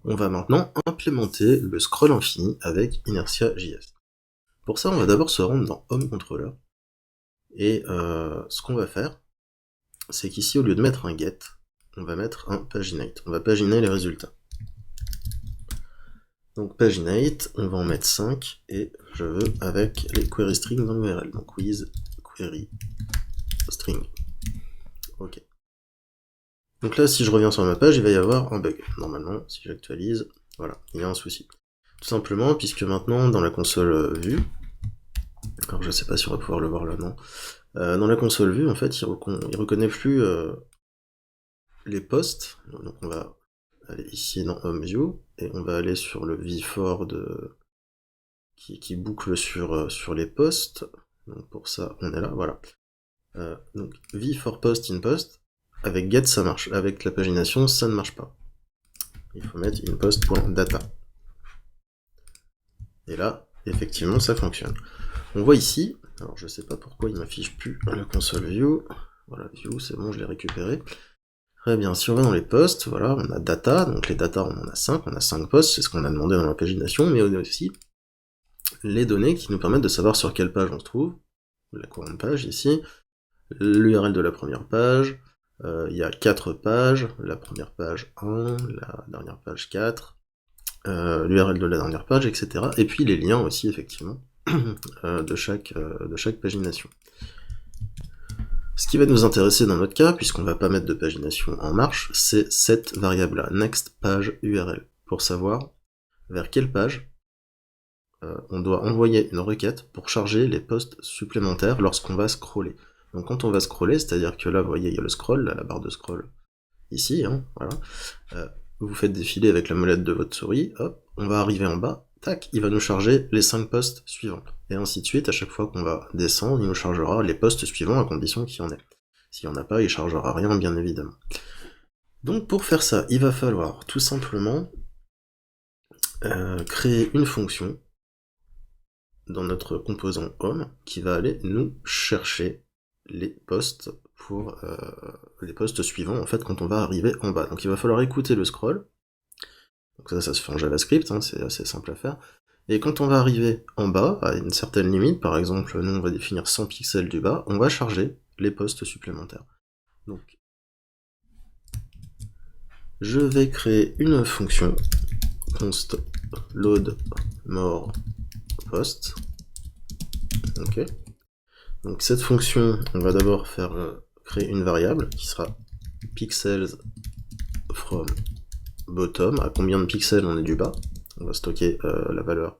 on va maintenant implémenter le scroll infini avec Inertia.js. Pour ça, on va d'abord se rendre dans Home Controller, et ce qu'on va faire, c'est qu'ici, au lieu de mettre un get, on va mettre un paginate. On va paginer les résultats. Donc paginate, on va en mettre 5, et je veux avec les query strings dans l'URL. Donc with query string. Ok. Donc là, si je reviens sur ma page, il va y avoir un bug. Normalement, si j'actualise, voilà, il y a un souci. Tout simplement, puisque maintenant, dans la console vue, alors je sais pas si on va pouvoir le voir là, non. Dans la console vue, en fait, il reconnaît plus les posts. Donc on va aller ici dans Home View, et on va aller sur le v-for qui boucle sur les posts. Donc pour ça, on est là, voilà. Donc v-for post in post, avec get ça marche, avec la pagination ça ne marche pas. Il faut mettre inpost.data. Et là, effectivement, ça fonctionne. On voit ici, alors je sais pas pourquoi il m'affiche plus la console view. Voilà, view, c'est bon, je l'ai récupéré. Très bien, si on va dans les posts, voilà, on a data, donc les data, on en a 5, on a 5 posts, c'est ce qu'on a demandé dans la pagination, mais on a aussi les données qui nous permettent de savoir sur quelle page on se trouve, la courante page ici, l'URL de la première page, il y a 4 pages, la première page 1, la dernière page 4, l'URL de la dernière page, etc. Et puis les liens aussi, effectivement, de chaque pagination. Ce qui va nous intéresser dans notre cas, puisqu'on va pas mettre de pagination en marche, c'est cette variable-là, next page URL, pour savoir vers quelle page on doit envoyer une requête pour charger les posts supplémentaires lorsqu'on va scroller. Donc quand on va scroller, c'est-à-dire que là, vous voyez, il y a le scroll, là, la barre de scroll, ici, hein, voilà. Vous faites défiler avec la molette de votre souris, hop, on va arriver en bas, tac, il va nous charger les 5 posts suivants. Et ainsi de suite, à chaque fois qu'on va descendre, il nous chargera les posts suivants à condition qu'il y en ait. S'il n'y en a pas, il chargera rien, bien évidemment. Donc pour faire ça, il va falloir tout simplement créer une fonction dans notre composant home qui va aller nous chercher les posts pour les posts suivants en fait quand on va arriver en bas. Donc il va falloir écouter le scroll. Donc ça se fait en JavaScript, hein, c'est assez simple à faire. Et quand on va arriver en bas, à une certaine limite, par exemple, nous on va définir 100 pixels du bas, on va charger les posts supplémentaires. Donc, je vais créer une fonction const load more post. Ok. Donc cette fonction, on va d'abord faire créer une variable qui sera pixels from bottom, à combien de pixels on est du bas. On va stocker la valeur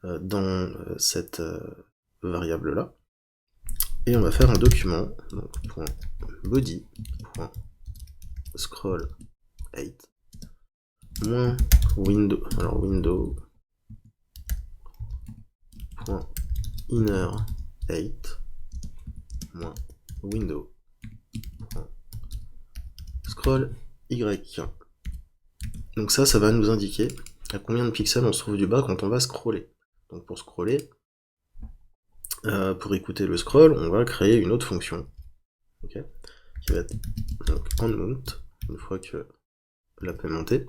dans cette variable là. Et on va faire un document, donc .body.scroll 8 moins window, alors window .inner 8 moins window scroll y. Donc ça va nous indiquer à combien de pixels on se trouve du bas quand on va scroller. Donc pour scroller, pour écouter le scroll, on va créer une autre fonction, okay, qui va être donc onMount, une fois que l'app est montée.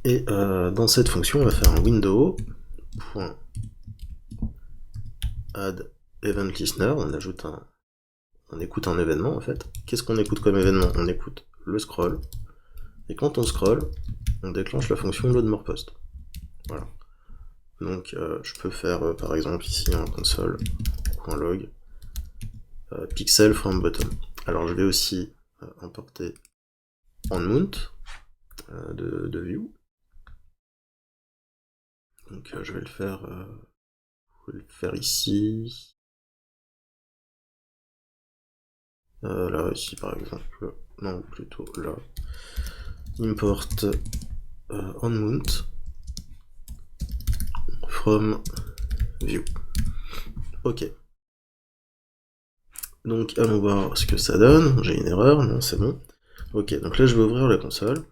Et dans cette fonction, on va faire un window.add event listener, on écoute un événement en fait. Qu'est-ce qu'on écoute comme événement? On écoute le scroll, et quand on scroll, on déclenche la fonction loadMorePost. Voilà. Donc je peux faire par exemple ici un console.log pixel from bottom. Alors je vais aussi importer onMount de view. Donc je vais le faire ici. Là, ici par exemple. Non, plutôt là. Import onMount from view. Ok. Donc allons voir ce que ça donne. J'ai une erreur, non c'est bon. Ok, donc là je vais ouvrir la console.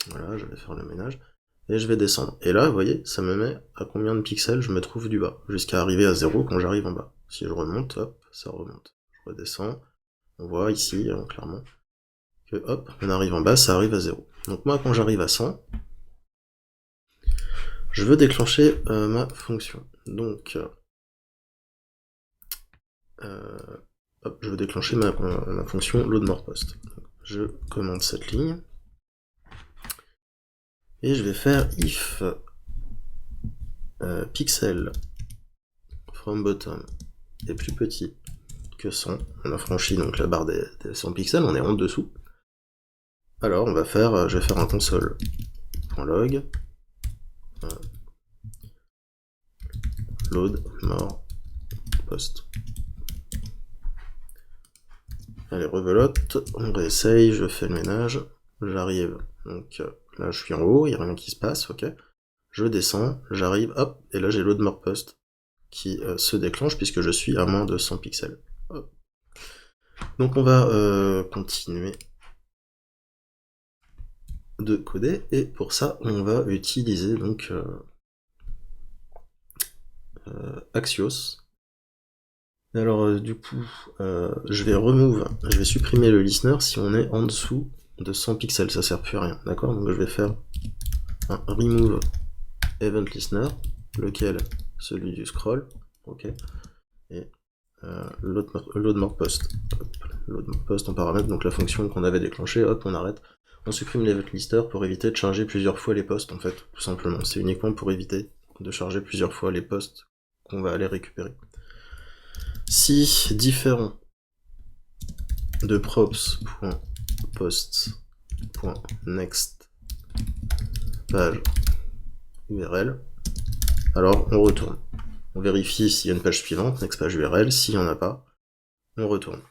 Voilà, je vais faire le ménage. Et je vais descendre. Et là, vous voyez, ça me met à combien de pixels je me trouve du bas, jusqu'à arriver à 0 quand j'arrive en bas. Si je remonte, hop, ça remonte. Je redescends, on voit ici, clairement, que hop, on arrive en bas, ça arrive à 0. Donc moi, quand j'arrive à 100, je veux déclencher ma fonction. Donc, hop, je veux déclencher ma fonction loadMorePost. Je commande cette ligne, et je vais faire if pixel from bottom est plus petit que 100, on a franchi donc la barre des 100 pixels, on est en dessous. Alors on va faire, je vais faire un console.log load more post. Allez, rebelote, on réessaye, je fais le ménage, j'arrive, donc là je suis en haut, il n'y a rien qui se passe, ok. Je descends, j'arrive, hop, et là j'ai load more post qui se déclenche puisque je suis à moins de 100 pixels. Hop. Donc on va continuer de coder, et pour ça on va utiliser donc Axios. Alors du coup, je vais supprimer le listener si on est en dessous de 100 pixels, ça sert plus à rien, d'accord? Donc je vais faire un remove event listener, lequel celui du scroll, ok, et load more post. Load more post en paramètre, donc la fonction qu'on avait déclenchée, hop, on arrête. On supprime l'event lister pour éviter de charger plusieurs fois les posts, en fait, tout simplement. C'est uniquement pour éviter de charger plusieurs fois les posts qu'on va aller récupérer. Si différent de props.post.next page URL, alors on retourne. On vérifie s'il y a une page suivante, next page URL, s'il n'y en a pas, on retourne.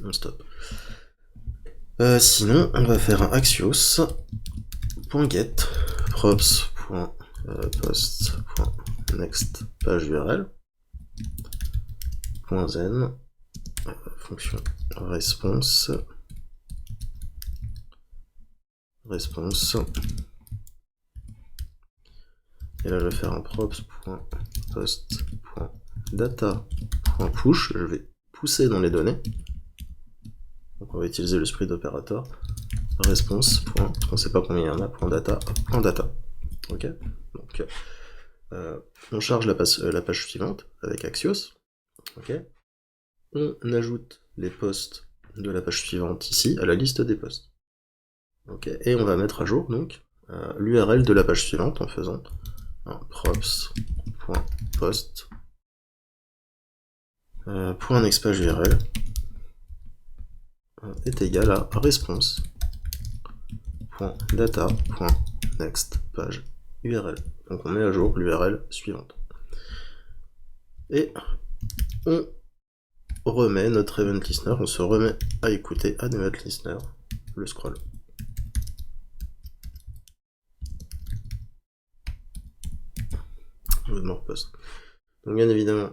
On stop. Sinon, on va faire un axios.get props.post.next page URL .zen fonction response et là je vais faire un props.post.data.push, je vais pousser dans les données, donc on va utiliser le split operator response, on sait pas combien il y en a, .data, ok, donc on charge la page suivante avec Axios, ok, on ajoute les posts de la page suivante ici à la liste des posts, ok, et on va mettre à jour donc l'URL de la page suivante en faisant un props.post .nextPage URL est égal à response.data.nextPage URL. Donc on met à jour l'URL suivante. Et on remet notre event listener, on se remet à écouter un event listener, le scroll. Post. Donc bien évidemment,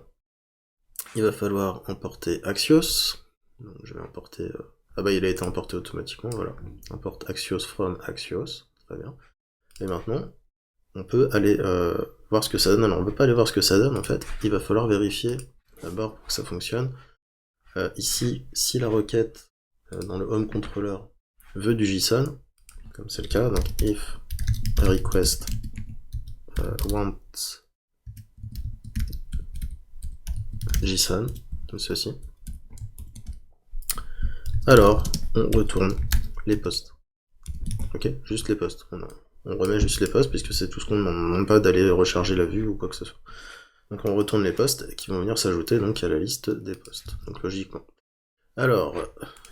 il va falloir importer Axios. Donc je vais importer... Ah bah il a été importé automatiquement, voilà. Importe Axios from Axios, très bien. Et maintenant, on peut aller voir ce que ça donne. Alors on ne peut pas aller voir ce que ça donne en fait, il va falloir vérifier d'abord pour que ça fonctionne. Ici, si la requête dans le home controller veut du JSON, comme c'est le cas, donc if request want JSON, comme ceci, alors on retourne les posts. Ok, juste les posts. On remet juste les posts puisque c'est tout ce qu'on demande. On ne demande pas d'aller recharger la vue ou quoi que ce soit. Donc on retourne les posts qui vont venir s'ajouter donc à la liste des posts. Donc logiquement. Alors,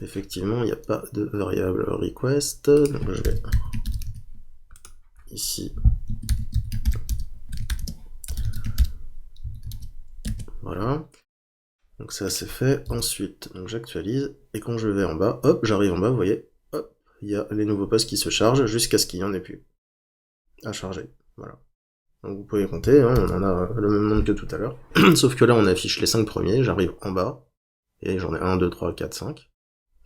effectivement, il n'y a pas de variable request. Donc je vais ici. Voilà. Donc ça c'est fait. Ensuite, donc j'actualise. Et quand je vais en bas, hop, j'arrive en bas, vous voyez, hop, il y a les nouveaux posts qui se chargent jusqu'à ce qu'il n'y en ait plus à charger. Voilà. Donc vous pouvez compter, hein, on en a le même nombre que tout à l'heure. Sauf que là on affiche les 5 premiers, j'arrive en bas, et j'en ai 1, 2, 3, 4, 5.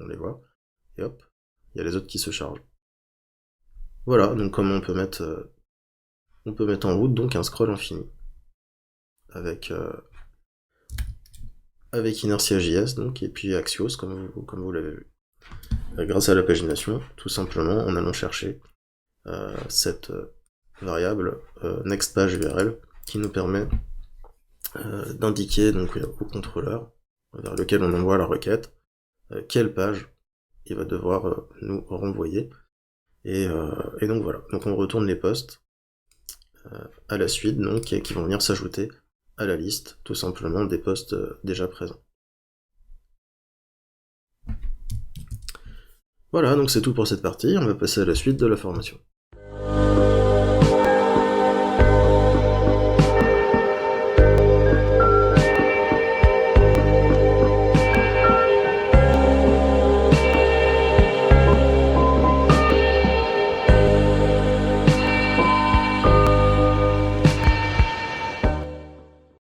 On les voit. Et hop, il y a les autres qui se chargent. Voilà, donc comment on peut mettre en route donc un scroll infini. Avec avec Inertia.js, donc, et puis Axios, comme vous l'avez vu. Grâce à la pagination, tout simplement, en allant chercher cette variable nextPageURL qui nous permet d'indiquer donc au contrôleur vers lequel on envoie la requête quelle page il va devoir nous renvoyer. Et donc voilà, donc on retourne les posts à la suite, donc qui vont venir s'ajouter à la liste, tout simplement, des posts déjà présents. Voilà, donc c'est tout pour cette partie, on va passer à la suite de la formation.